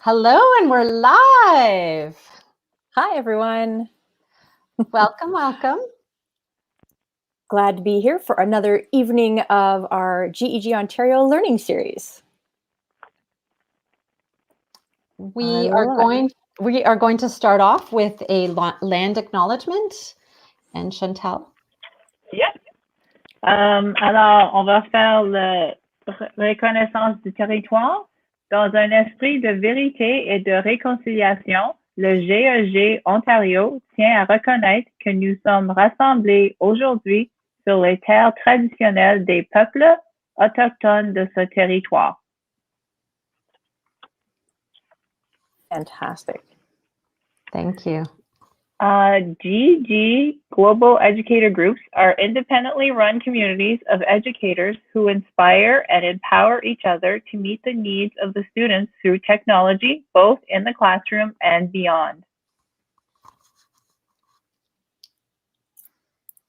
Hello, and we're live. Hi, everyone. Welcome, welcome. Glad to be here for another evening of our GEG Ontario Learning Series. We are going to start off with a land acknowledgement. And Chantal? Yep. Alors, on va faire la reconnaissance du territoire. Dans un esprit de vérité et de réconciliation, le GEG Ontario tient à reconnaître que nous sommes rassemblés aujourd'hui sur les terres traditionnelles des peuples autochtones de ce territoire. Fantastic. Thank you. GEG Global Educator Groups are independently run communities of educators who inspire and empower each other to meet the needs of the students through technology, both in the classroom and beyond.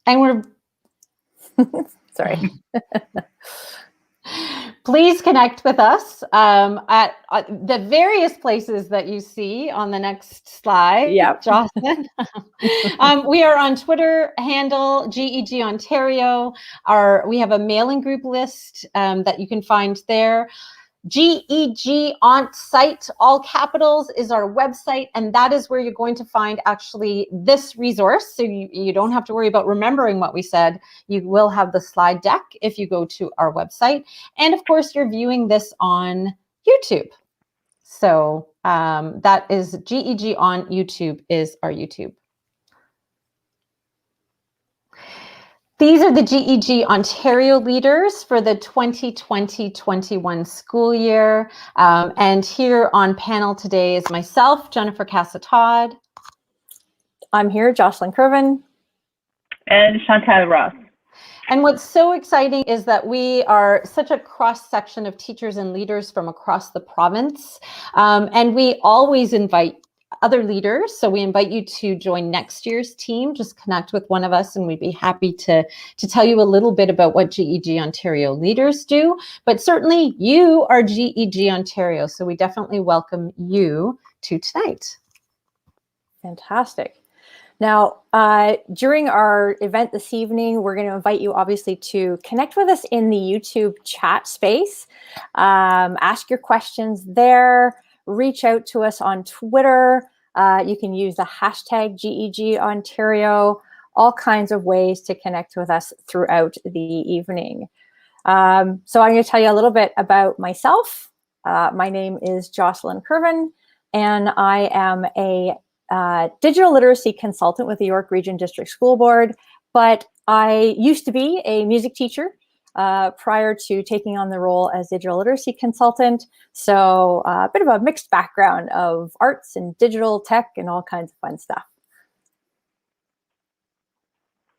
And we're sorry. Please connect with us at the various places that you see on the next slide. Yep. Jocelyn. We are on Twitter handle GEG Ontario. We have a mailing group list that you can find there. GEG on site, all capitals, is our website, and that is where you're going to find actually this resource. So you don't have to worry about remembering what we said. You will have the slide deck if you go to our website. And of course, you're viewing this on YouTube. So that is GEG on YouTube is our YouTube. These are the GEG Ontario leaders for the 2020-21 school year. And here on panel today is myself, Jennifer Casa-Todd. I'm here, Jocelyn Kervin. And Chantal Ross. And what's so exciting is that we are such a cross-section of teachers and leaders from across the province. And we always invite other leaders. So we invite you to join next year's team. Just connect with one of us and we'd be happy to tell you a little bit about what GEG Ontario leaders do. But certainly you are GEG Ontario. So we definitely welcome you to tonight. Fantastic. Now, during our event this evening, we're going to invite you obviously to connect with us in the YouTube chat space. Ask your questions there. Reach out to us on Twitter. You can use the hashtag GEG Ontario, all kinds of ways to connect with us throughout the evening. So I'm going to tell you a little bit about myself. My name is Jocelyn Kervin, and I am a digital literacy consultant with the York Region District School Board, but I used to be a music teacher prior to taking on the role as digital literacy consultant. So a bit of a mixed background of arts and digital tech and all kinds of fun stuff.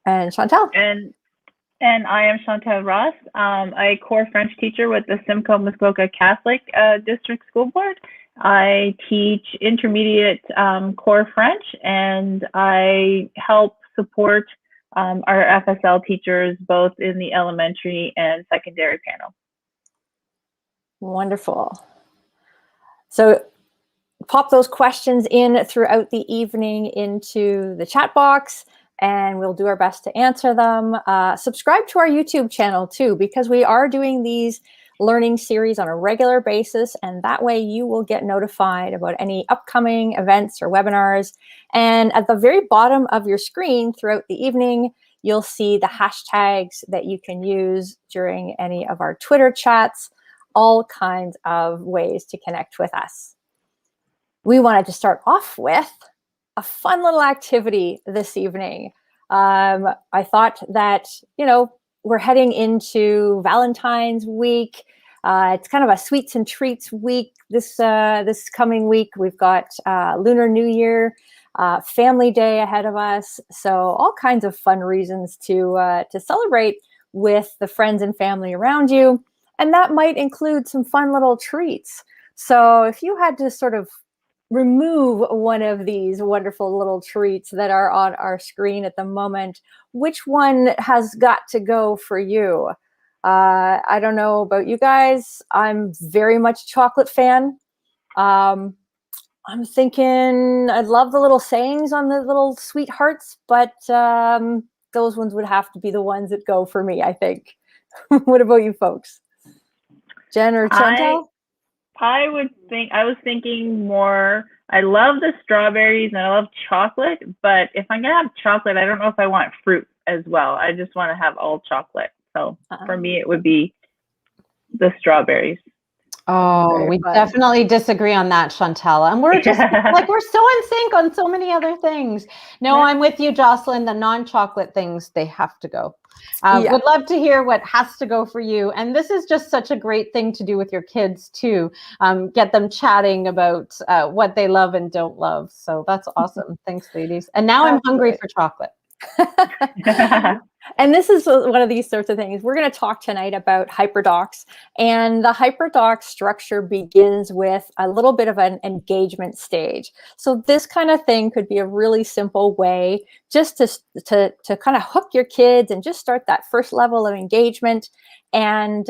And Chantal. And I am Chantal Ross, a core French teacher with the Simcoe Muskoka Catholic District School Board. I teach intermediate core French, and I help support our FSL teachers both in the elementary and secondary panel. Wonderful. So pop those questions in throughout the evening into the chat box, and we'll do our best to answer them. Subscribe to our YouTube channel too, because we are doing these learning series on a regular basis, and that way you will get notified about any upcoming events or webinars. And at the very bottom of your screen throughout the evening, you'll see the hashtags that you can use during any of our Twitter chats, all kinds of ways to connect with us. We wanted to start off with a fun little activity this evening. I thought that, we're heading into Valentines week. It's kind of a sweets and treats week. This coming week, we've got Lunar New Year, Family Day ahead of us. So all kinds of fun reasons to celebrate with the friends and family around you. And that might include some fun little treats. So if you had to sort of remove one of these wonderful little treats that are on our screen at the moment, which one has got to go for you? I don't know about you guys. I'm very much a chocolate fan. I'm thinking I love the little sayings on the little sweethearts, but those ones would have to be the ones that go for me, I think. What about you folks? Jen or Chantal? I was thinking more, I love the strawberries and I love chocolate, but if I'm gonna have chocolate, I don't know if I want fruit as well. I just want to have all chocolate. So for me, it would be the strawberries. Oh, we definitely disagree on that, Chantal. And we're just like, we're so in sync on so many other things. No, I'm with you, Jocelyn. The non-chocolate things, they have to go. Would love to hear what has to go for you. And this is just such a great thing to do with your kids too. Get them chatting about what they love and don't love. So that's awesome. Thanks, ladies. And now I'm hungry for chocolate. And this is one of these sorts of things. We're going to talk tonight about Hyperdocs, and the Hyperdocs structure begins with a little bit of an engagement stage. So this kind of thing could be a really simple way just to kind of hook your kids and just start that first level of engagement and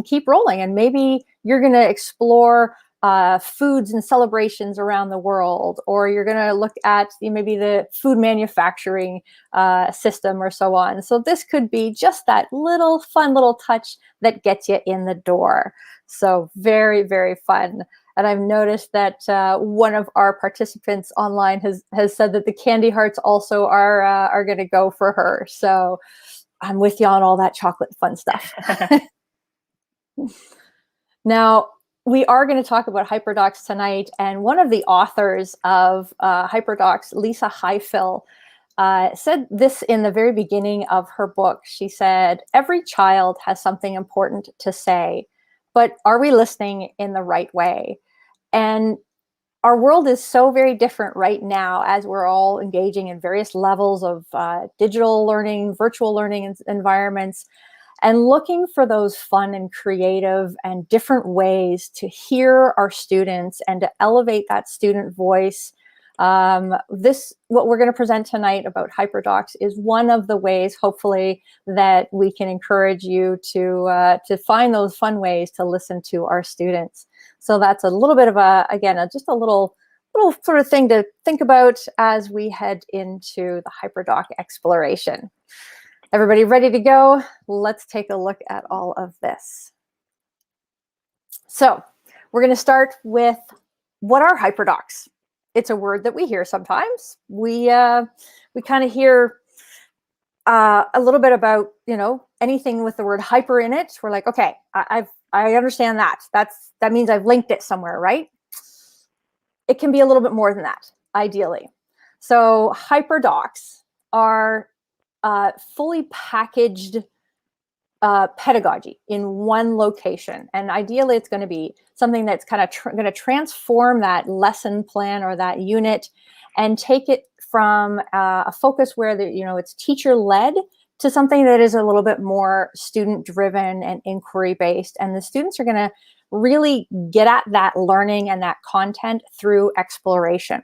keep rolling. And maybe you're going to explore foods and celebrations around the world, or you're going to look at maybe the food manufacturing system or so on. So this could be just that little fun little touch that gets you in the door. So very, very fun. And I've noticed that one of our participants online has said that the candy hearts also are going to go for her. So I'm with you on all that chocolate fun stuff. Now, we are going to talk about Hyperdocs tonight, and one of the authors of Hyperdocs, Lisa Highfill, said this in the very beginning of her book. She said, "Every child has something important to say, but are we listening in the right way?" And our world is so very different right now as we're all engaging in various levels of digital learning, virtual learning environments, and looking for those fun and creative and different ways to hear our students and to elevate that student voice. What we're going to present tonight about Hyperdocs is one of the ways, hopefully, that we can encourage you to find those fun ways to listen to our students. So that's a little bit of just a little sort of thing to think about as we head into the Hyperdoc exploration. Everybody ready to go? Let's take a look at all of this. So we're going to start with, what are Hyperdocs? It's a word that we hear sometimes. We kind of hear a little bit about, anything with the word hyper in it. We're like, okay, I understand that. That means I've linked it somewhere, right? It can be a little bit more than that, ideally. So Hyperdocs are fully packaged pedagogy in one location. And ideally, it's going to be something that's kind of going to transform that lesson plan or that unit and take it from a focus where it's teacher-led to something that is a little bit more student-driven and inquiry-based. And the students are going to really get at that learning and that content through exploration.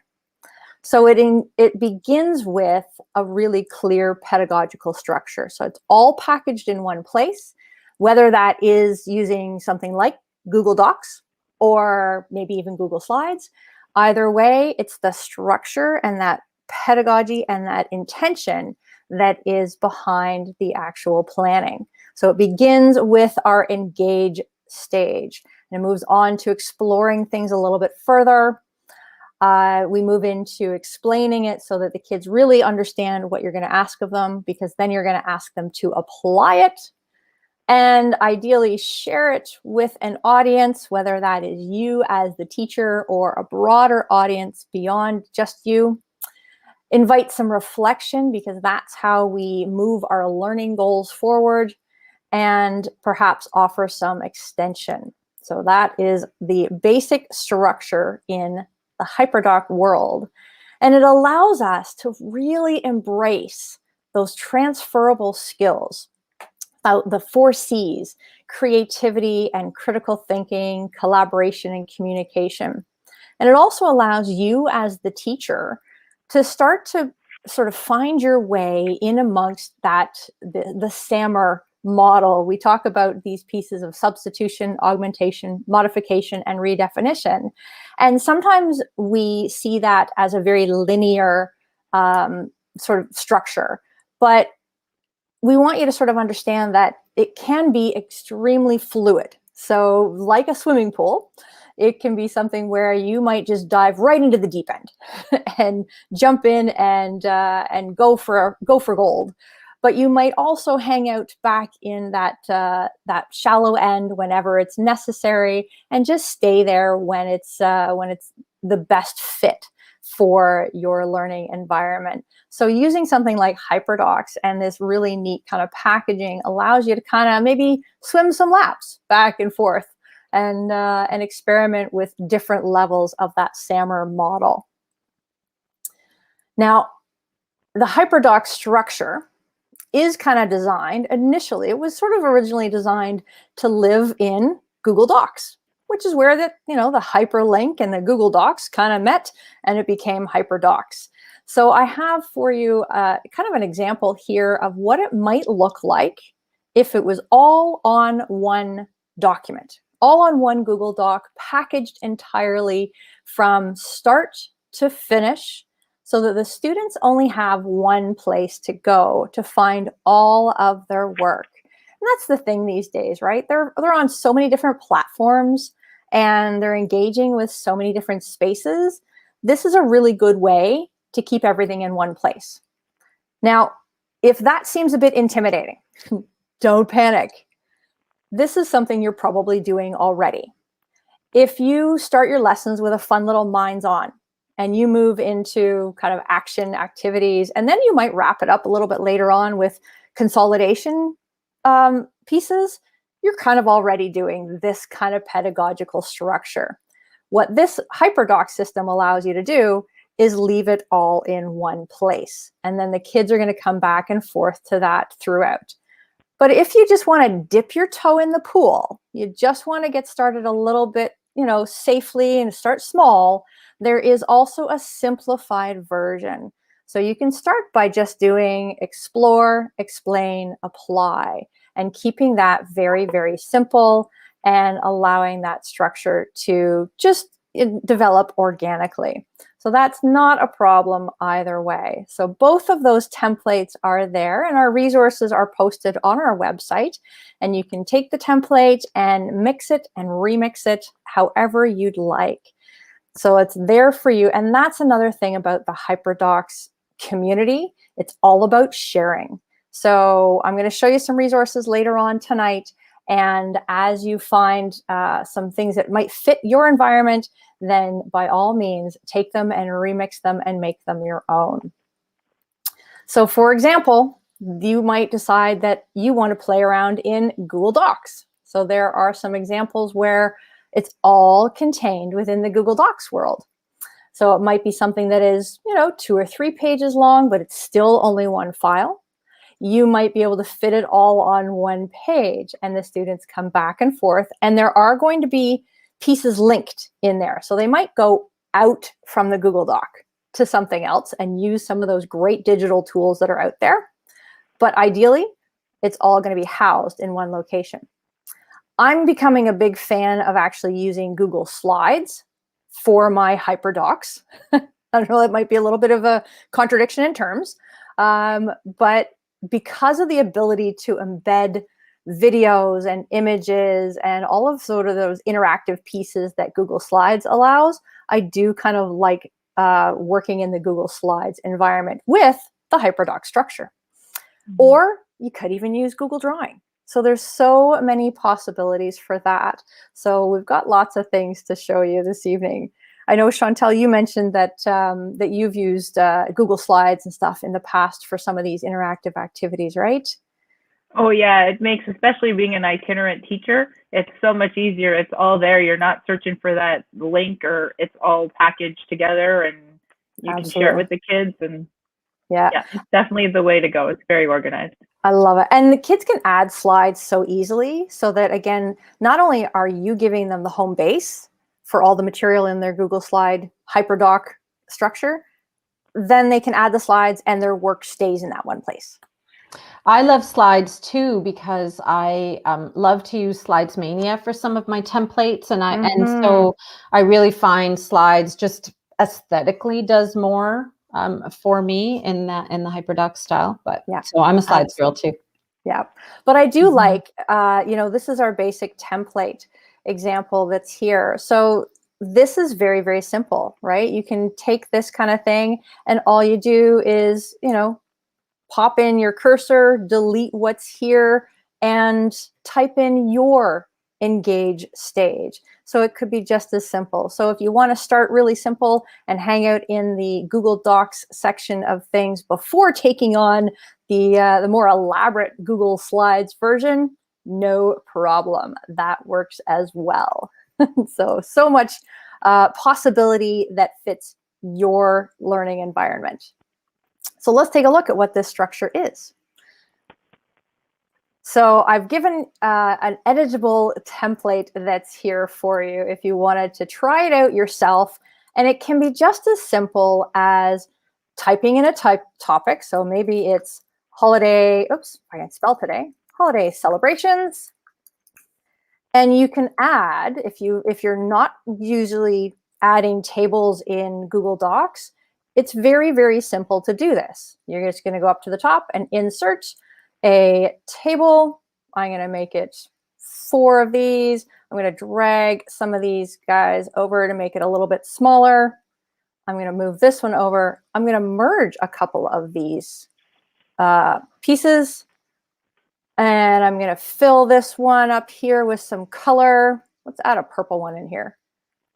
So it begins with a really clear pedagogical structure. So it's all packaged in one place, whether that is using something like Google Docs or maybe even Google Slides. Either way, it's the structure and that pedagogy and that intention that is behind the actual planning. So it begins with our engage stage and it moves on to exploring things a little bit further. We move into explaining it so that the kids really understand what you're going to ask of them, because then you're going to ask them to apply it and ideally share it with an audience, whether that is you as the teacher or a broader audience beyond just you. Invite some reflection, because that's how we move our learning goals forward, and perhaps offer some extension. So that is the basic structure in the Hyperdoc world. And it allows us to really embrace those transferable skills, the 4 C's, creativity and critical thinking, collaboration and communication. And it also allows you as the teacher to start to sort of find your way in amongst the SAMR model, we talk about these pieces of substitution, augmentation, modification, and redefinition. And sometimes we see that as a very linear sort of structure. But we want you to sort of understand that it can be extremely fluid. So like a swimming pool, it can be something where you might just dive right into the deep end and jump in and go for gold. But you might also hang out back in that shallow end whenever it's necessary, and just stay there when it's the best fit for your learning environment. So using something like Hyperdocs and this really neat kind of packaging allows you to kind of maybe swim some laps back and forth and experiment with different levels of that SAMR model. Now, the Hyperdocs structure is kind of designed, initially, it was sort of originally designed to live in Google Docs, which is where the hyperlink and the Google Docs kind of met, and it became Hyperdocs. So I have for you kind of an example here of what it might look like if it was all on one document, all on one Google Doc, packaged entirely from start to finish, so that the students only have one place to go to find all of their work. And that's the thing these days, right? They're on so many different platforms, and they're engaging with so many different spaces. This is a really good way to keep everything in one place. Now, if that seems a bit intimidating, don't panic. This is something you're probably doing already. If you start your lessons with a fun little minds on, and you move into kind of action activities, and then you might wrap it up a little bit later on with consolidation pieces, you're kind of already doing this kind of pedagogical structure. What this Hyperdocs system allows you to do is leave it all in one place. And then the kids are going to come back and forth to that throughout. But if you just want to dip your toe in the pool, you just want to get started a little bit, safely and start small, there is also a simplified version. So you can start by just doing explore, explain, apply, and keeping that very, very simple and allowing that structure to just develop organically. So that's not a problem either way. So both of those templates are there, and our resources are posted on our website, and you can take the template and mix it and remix it however you'd like. So it's there for you. And that's another thing about the Hyperdocs community. It's all about sharing. So I'm going to show you some resources later on tonight. And as you find some things that might fit your environment, then by all means, take them and remix them and make them your own. So for example, you might decide that you want to play around in Google Docs. So there are some examples where it's all contained within the Google Docs world. So it might be something that is, 2 or 3 pages long, but it's still only one file. You might be able to fit it all on one page, and the students come back and forth, and there are going to be pieces linked in there. So they might go out from the Google Doc to something else and use some of those great digital tools that are out there. But ideally, it's all going to be housed in one location. I'm becoming a big fan of actually using Google Slides for my Hyperdocs. I don't know, it might be a little bit of a contradiction in terms, but because of the ability to embed videos and images and all of sort of those interactive pieces that Google Slides allows, I do kind of like working in the Google Slides environment with the Hyperdocs structure. Mm-hmm. Or you could even use Google Drawing. So there's so many possibilities for that. So we've got lots of things to show you this evening. I know, Chantal, you mentioned that that you've used Google Slides and stuff in the past for some of these interactive activities, right? Oh yeah, it makes, especially being an itinerant teacher, it's so much easier. It's all there. You're not searching for that link, or it's all packaged together, and you Absolutely. Can share it with the kids. And yeah, it's definitely the way to go. It's very organized. I love it. And the kids can add slides so easily, so that, again, not only are you giving them the home base for all the material in their Google Slide Hyperdoc structure, then they can add the slides and their work stays in that one place. I love slides too, because I love to use Slides Mania for some of my templates, and so I really find slides just aesthetically does more for me in the Hyperdocs style. But Yeah, so I'm a slides girl too. Yeah, but I do like, this is our basic template example that's here. So this is very, very simple, right? You can take this kind of thing and all you do is, pop in your cursor, delete what's here, and type in your engage stage. So it could be just as simple. So if you want to start really simple and hang out in the Google Docs section of things before taking on the more elaborate Google Slides version, no problem. That works as well. So much possibility that fits your learning environment. So let's take a look at what this structure is. So I've given an editable template that's here for you if you wanted to try it out yourself. And it can be just as simple as typing in a topic. So maybe it's holiday, oops, I can't spell today, holiday celebrations. And you can add, if you're not usually adding tables in Google Docs, it's very, very simple to do this. You're just going to go up to the top and insert a table. I'm going to make it 4 of these. I'm going to drag some of these guys over to make it a little bit smaller. I'm going to move this one over. I'm going to merge a couple of these pieces. And I'm going to fill this one up here with some color. Let's add a purple one in here.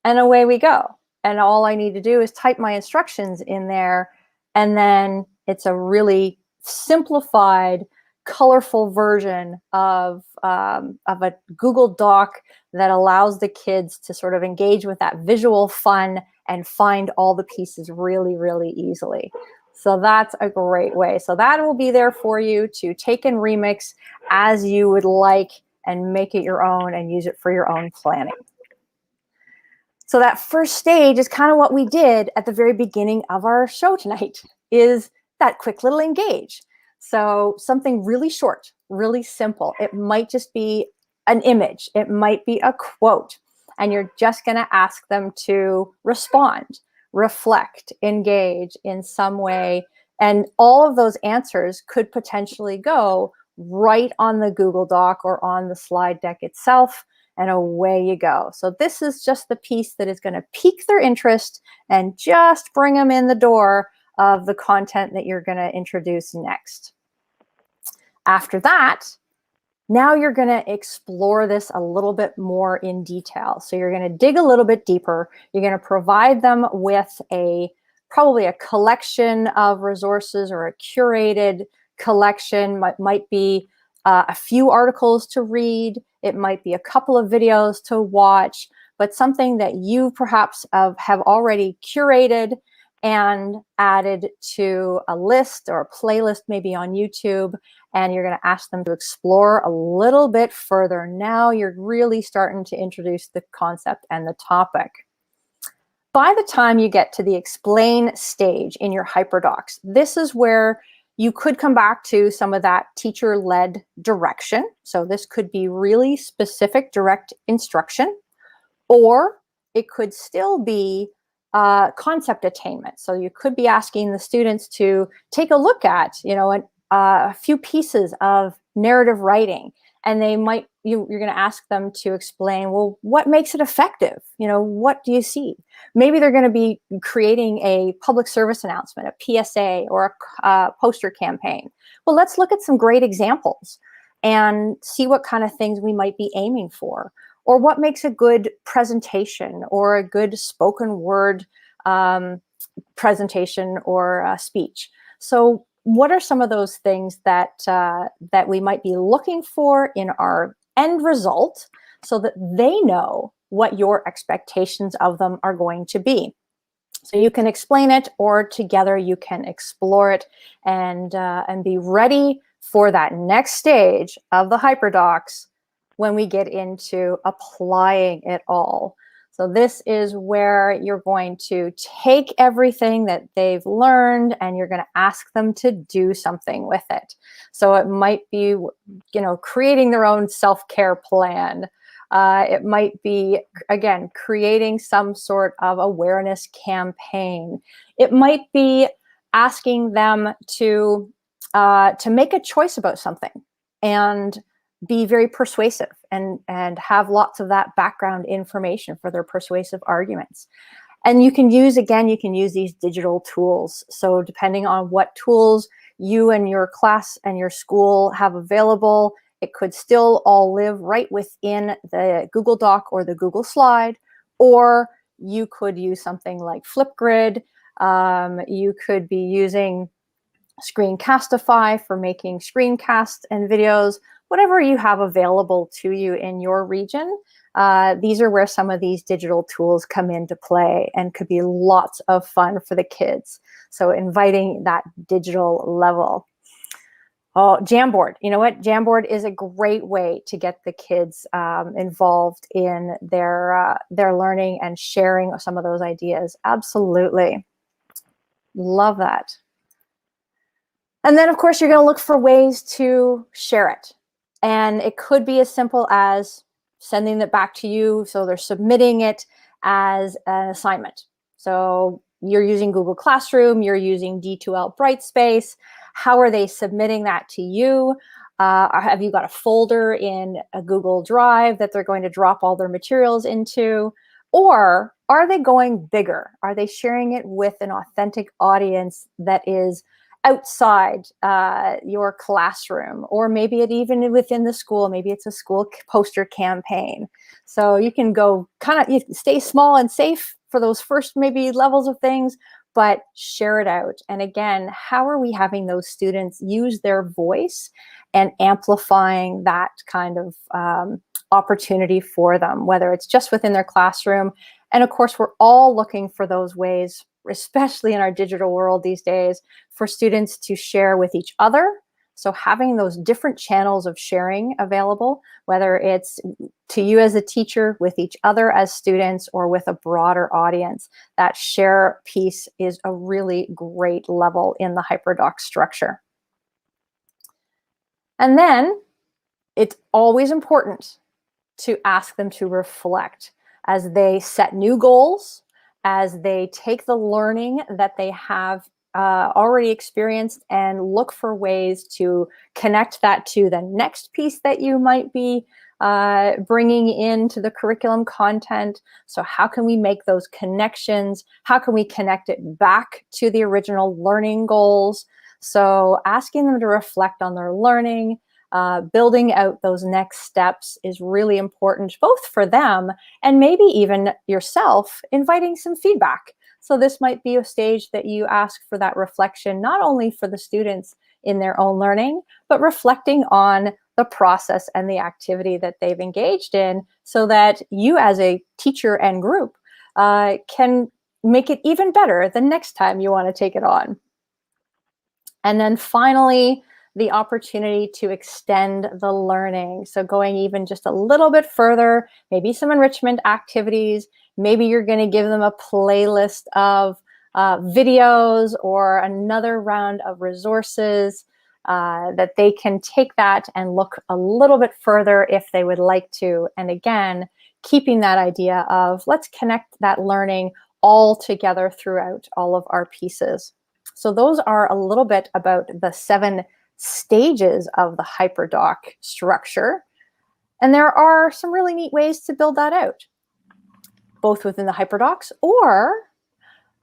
And away we go. And all I need to do is type my instructions in there. And then it's a really simplified, colorful version of a Google Doc that allows the kids to sort of engage with that visual fun and find all the pieces really, really easily. So that's a great way. So that will be there for you to take and remix as you would like and make it your own and use it for your own planning. So that first stage is kind of what we did at the very beginning of our show tonight, is that quick little engage. So something really short, really simple. It might just be an image. It might be a quote. And you're just going to ask them to respond, reflect, engage in some way. And all of those answers could potentially go right on the Google Doc or on the slide deck itself. And away you go. So this is just the piece that is going to pique their interest and just bring them in the door of the content that you're going to introduce next. After that, now you're going to explore this a little bit more in detail. So you're going to dig a little bit deeper. You're going to provide them with probably a collection of resources or a curated collection. Might be a few articles to read. It might be a couple of videos to watch, but something that you perhaps have already curated and added to a list or a playlist maybe on YouTube, and you're going to ask them to explore a little bit further. Now you're really starting to introduce the concept and the topic. By the time you get to the explain stage in your Hyperdocs, this is where you could come back to some of that teacher-led direction. So this could be really specific direct instruction, or it could still be concept attainment. So you could be asking the students to take a look at, a few pieces of narrative writing, and you're going to ask them to explain, well, what makes it effective? What do you see? Maybe they're going to be creating a public service announcement, a PSA, or a poster campaign. Well, let's look at some great examples and see what kind of things we might be aiming for, or what makes a good presentation or a good spoken word presentation or speech. So what are some of those things that we might be looking for in our end result so that they know what your expectations of them are going to be? So you can explain it, or together you can explore it and be ready for that next stage of the Hyperdocs when we get into applying it all. So this is where you're going to take everything that they've learned and you're going to ask them to do something with it. So it might be, creating their own self-care plan. It might be, again, creating some sort of awareness campaign. It might be asking them to make a choice about something and be very persuasive and have lots of that background information for their persuasive arguments. And you can use these digital tools. So depending on what tools you and your class and your school have available, it could still all live right within the Google Doc or the Google Slide, or you could use something like Flipgrid. You could be using Screencastify for making screencasts and videos, whatever you have available to you in your region. These are where some of these digital tools come into play and could be lots of fun for the kids. So inviting that digital level. Oh, Jamboard. You know what? Jamboard is a great way to get the kids involved in their learning and sharing some of those ideas. Absolutely. Love that. And then, of course, you're going to look for ways to share it. And it could be as simple as sending it back to you. So they're submitting it as an assignment. So you're using Google Classroom, you're using D2L Brightspace. How are they submitting that to you? Have you got a folder in a Google Drive that they're going to drop all their materials into? Or are they going bigger? Are they sharing it with an authentic audience that is outside your classroom, or maybe it even within the school? Maybe it's a school poster campaign. So you can go you stay small and safe for those first maybe levels of things, but share it out. And again, how are we having those students use their voice and amplifying that kind of opportunity for them, whether it's just within their classroom. And of course, we're all looking for those ways, especially in our digital world these days, for students to share with each other. So having those different channels of sharing available, whether it's to you as a teacher, with each other as students, or with a broader audience, that share piece is a really great level in the Hyperdocs structure. And then it's always important to ask them to reflect as they set new goals, as they take the learning that they have already experienced and look for ways to connect that to the next piece that you might be bringing into the curriculum content. So how can we make those connections? How can we connect it back to the original learning goals? So asking them to reflect on their learning, building out those next steps is really important, both for them and maybe even yourself, inviting some feedback. So this might be a stage that you ask for that reflection, not only for the students in their own learning, but reflecting on the process and the activity that they've engaged in, so that you as a teacher and group can make it even better the next time you want to take it on. And then finally, the opportunity to extend the learning. So going even just a little bit further, maybe some enrichment activities. Maybe you're going to give them a playlist of videos or another round of resources that they can take that and look a little bit further if they would like to. And again, keeping that idea of let's connect that learning all together throughout all of our pieces. So those are a little bit about the 7 stages of the Hyperdoc structure. And there are some really neat ways to build that out, both within the Hyperdocs or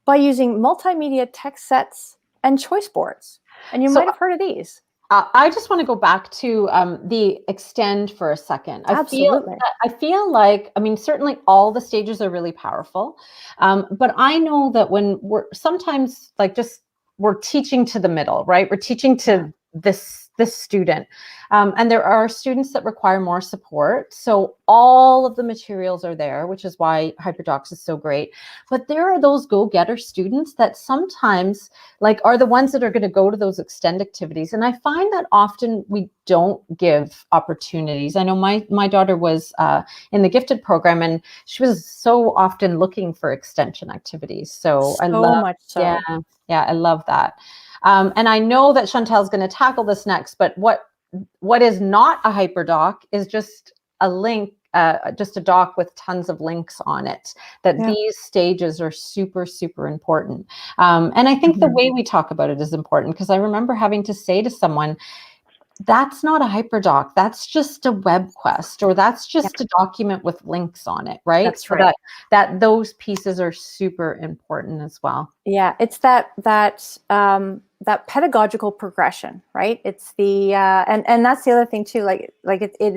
by using multimedia text sets and choice boards. And you might have heard of these. I just want to go back to the extend for a second. Absolutely. I feel like, I mean, certainly all the stages are really powerful, but I know that when we're sometimes like we're teaching to the middle, right? We're teaching to this the student. And there are students that require more support. So all of the materials are there, which is why Hyperdocs is so great. But there are those go-getter students that sometimes like are the ones that are going to go to those extend activities. And I find that often we don't give opportunities. I know my daughter was in the gifted program, and she was so often looking for extension activities. So I love, much so. yeah, I love that. And I know that Chantal is going to tackle this next, but what is not a hyperdoc is just a link, just a doc with tons of links on it, that these stages are super, super important. And I think the way we talk about it is important, because I remember having to say to someone, that's not a hyperdoc, that's just a web quest, or that's just a document with links on it, right? That's right. That those pieces are super important as well. Yeah, it's that pedagogical progression, right? It's the and that's the other thing too.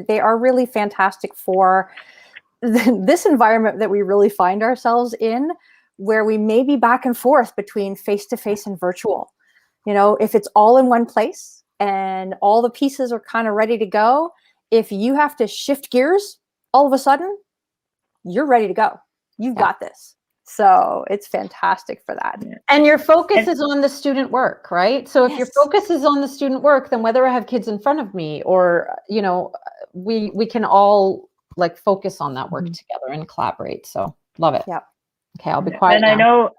They are really fantastic for this environment that we really find ourselves in, where we may be back and forth between face-to-face and virtual. You know, if it's all in one place and all the pieces are kind of ready to go, if you have to shift gears all of a sudden, you're ready to go. You've got this. So it's fantastic for that. And your focus is on the student work, right? So if your focus is on the student work, then whether I have kids in front of me or, you know, we can all like focus on that work together and collaborate. So love it. Yeah. Okay, I'll be quiet and now. I know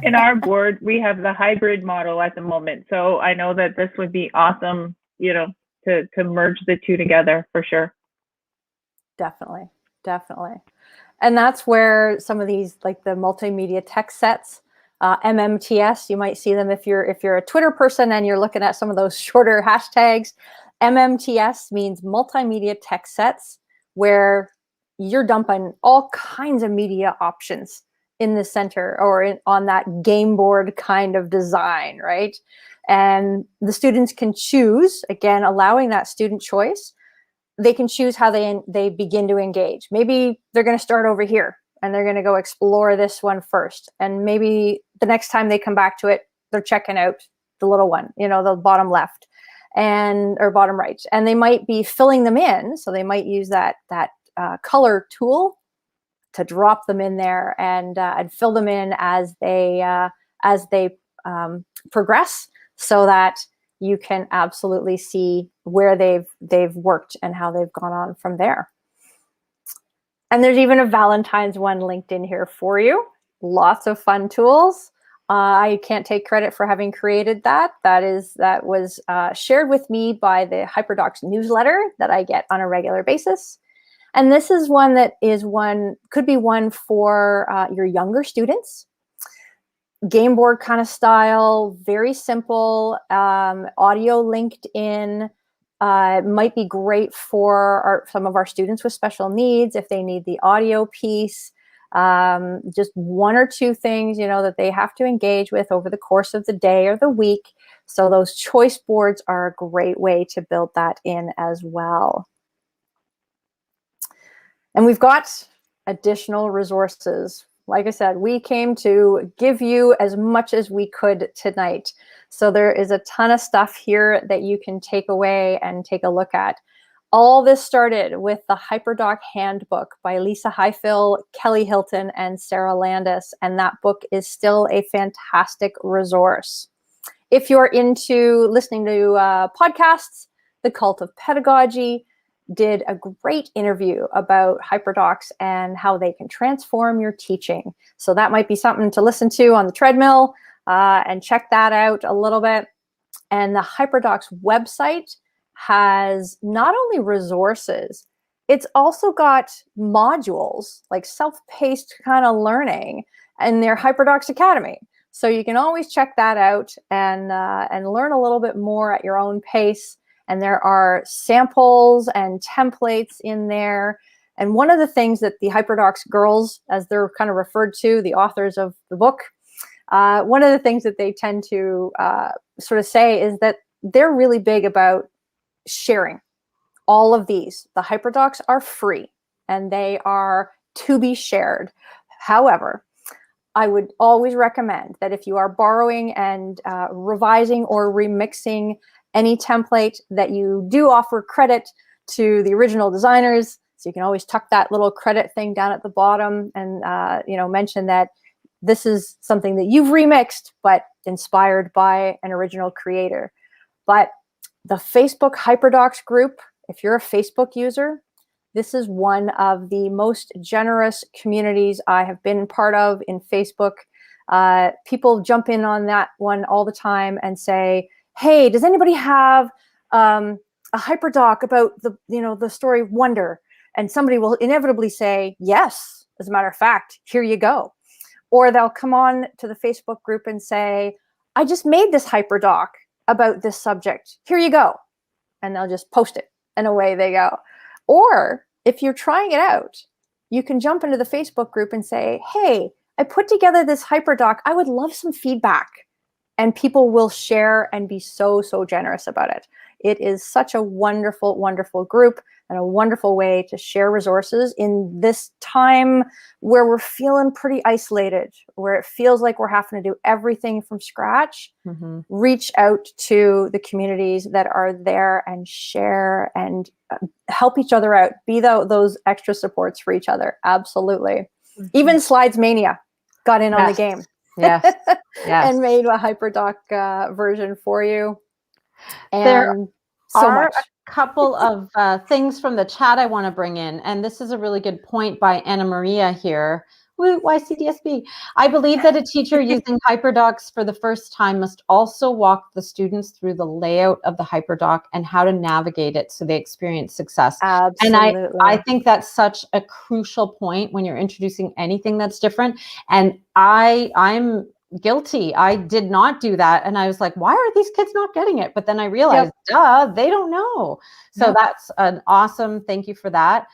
in our board, we have the hybrid model at the moment. So I know that this would be awesome, you know, to merge the two together for sure. Definitely. And that's where some of these, like the multimedia text sets, MMTS, you might see them if you're a Twitter person and you're looking at some of those shorter hashtags. MMTS means multimedia text sets, where you're dumping all kinds of media options in the center or on that game board kind of design, right? And the students can choose, again, allowing that student choice. They can choose how they begin to engage. Maybe they're going to start over here and they're going to go explore this one first. And maybe the next time they come back to it, they're checking out the little one, you know, the bottom left or bottom right. And they might be filling them in. So they might use that color tool to drop them in there and fill them in as they progress, so that you can absolutely see where they've worked and how they've gone on from there. And there's even a Valentines one linked in here for you. Lots of fun tools. I can't take credit for having created that. That was shared with me by the Hyperdocs newsletter that I get on a regular basis. And this is one that could be one for your younger students. Game board kind of style, very simple, audio linked in. Might be great for some of our students with special needs if they need the audio piece. Just one or two things, you know, that they have to engage with over the course of the day or the week. So those choice boards are a great way to build that in as well. And we've got additional resources. Like I said, we came to give you as much as we could tonight. So there is a ton of stuff here that you can take away and take a look at. All this started with the Hyperdoc Handbook by Lisa Highfill, Kelly Hilton, and Sarah Landis. And that book is still a fantastic resource. If you're into listening to podcasts, The Cult of Pedagogy did a great interview about Hyperdocs and how they can transform your teaching. So that might be something to listen to on the treadmill and check that out a little bit. And the Hyperdocs website has not only resources, it's also got modules, like self-paced kind of learning in their Hyperdocs Academy. So you can always check that out and learn a little bit more at your own pace. And there are samples and templates in there. And one of the things that the Hyperdocs girls, as they're kind of referred to, the authors of the book, one of the things that they tend to sort of say is that they're really big about sharing all of these. The Hyperdocs are free and they are to be shared. However, I would always recommend that if you are borrowing and revising or remixing any template that you do offer credit to the original designers. So you can always tuck that little credit thing down at the bottom and mention that this is something that you've remixed, but inspired by an original creator. But the Facebook Hyperdocs group, if you're a Facebook user, this is one of the most generous communities I have been part of in Facebook. People jump in on that one all the time and say, hey, does anybody have a hyperdoc about the story Wonder? And somebody will inevitably say, yes, as a matter of fact, here you go. Or they'll come on to the Facebook group and say, I just made this hyperdoc about this subject. Here you go. And they'll just post it and away they go. Or if you're trying it out, you can jump into the Facebook group and say, hey, I put together this hyperdoc. I would love some feedback. And people will share and be so, so generous about it. It is such a wonderful, wonderful group and a wonderful way to share resources in this time where we're feeling pretty isolated, where it feels like we're having to do everything from scratch. Mm-hmm. Reach out to the communities that are there and share and help each other out. Be those extra supports for each other. Absolutely. Mm-hmm. Even Slides Mania got in on the game. Yes. Yes. And made a hyperdoc version for you. And there so are much. a couple of things from the chat I want to bring in, and this is a really good point by Anna Maria here. Woo, YCDSB. I believe that a teacher using Hyperdocs for the first time must also walk the students through the layout of the Hyperdoc and how to navigate it so they experience success. Absolutely. And I think that's such a crucial point when you're introducing anything that's different. And I'm guilty. I did not do that. And I was like, why are these kids not getting it? But then I realized, duh, they don't know. So that's an awesome, thank you for that.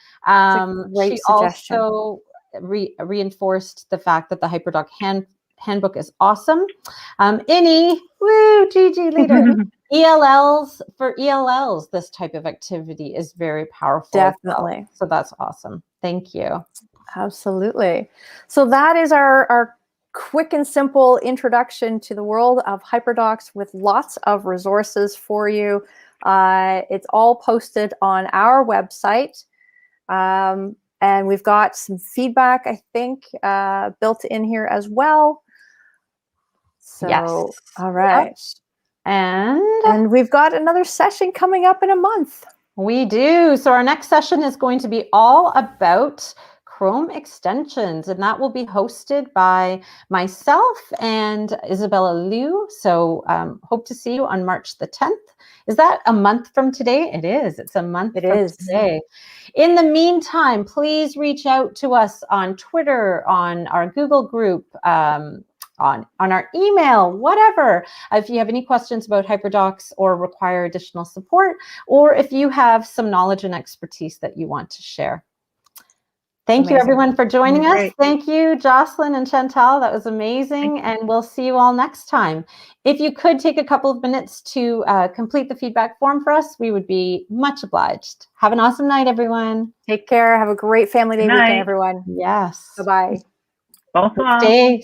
Great she suggestion. also reinforced the fact that the Hyperdoc handbook is awesome. Any, woo, GG leader. ELLs, this type of activity is very powerful. Definitely. Well. So that's awesome. Thank you. Absolutely. So that is our quick and simple introduction to the world of Hyperdocs with lots of resources for you. It's all posted on our website. And we've got some feedback, I think, built in here as well. So, yes. All right. Yep. And we've got another session coming up in a month. We do. So our next session is going to be all about Chrome extensions, and that will be hosted by myself and Isabella Liu. So hope to see you on March the 10th. Is that a month from today? It is. It's a month from today. In the meantime, please reach out to us on Twitter, on our Google group, on our email, whatever. If you have any questions about Hyperdocs or require additional support, or if you have some knowledge and expertise that you want to share. Thank you, everyone, for joining us. Thank you, Jocelyn and Chantal. That was amazing. And we'll see you all next time. If you could take a couple of minutes to complete the feedback form for us, we would be much obliged. Have an awesome night, everyone. Take care. Have a great family day weekend, everyone. Yes. Bye-bye. Bonsoir. Stay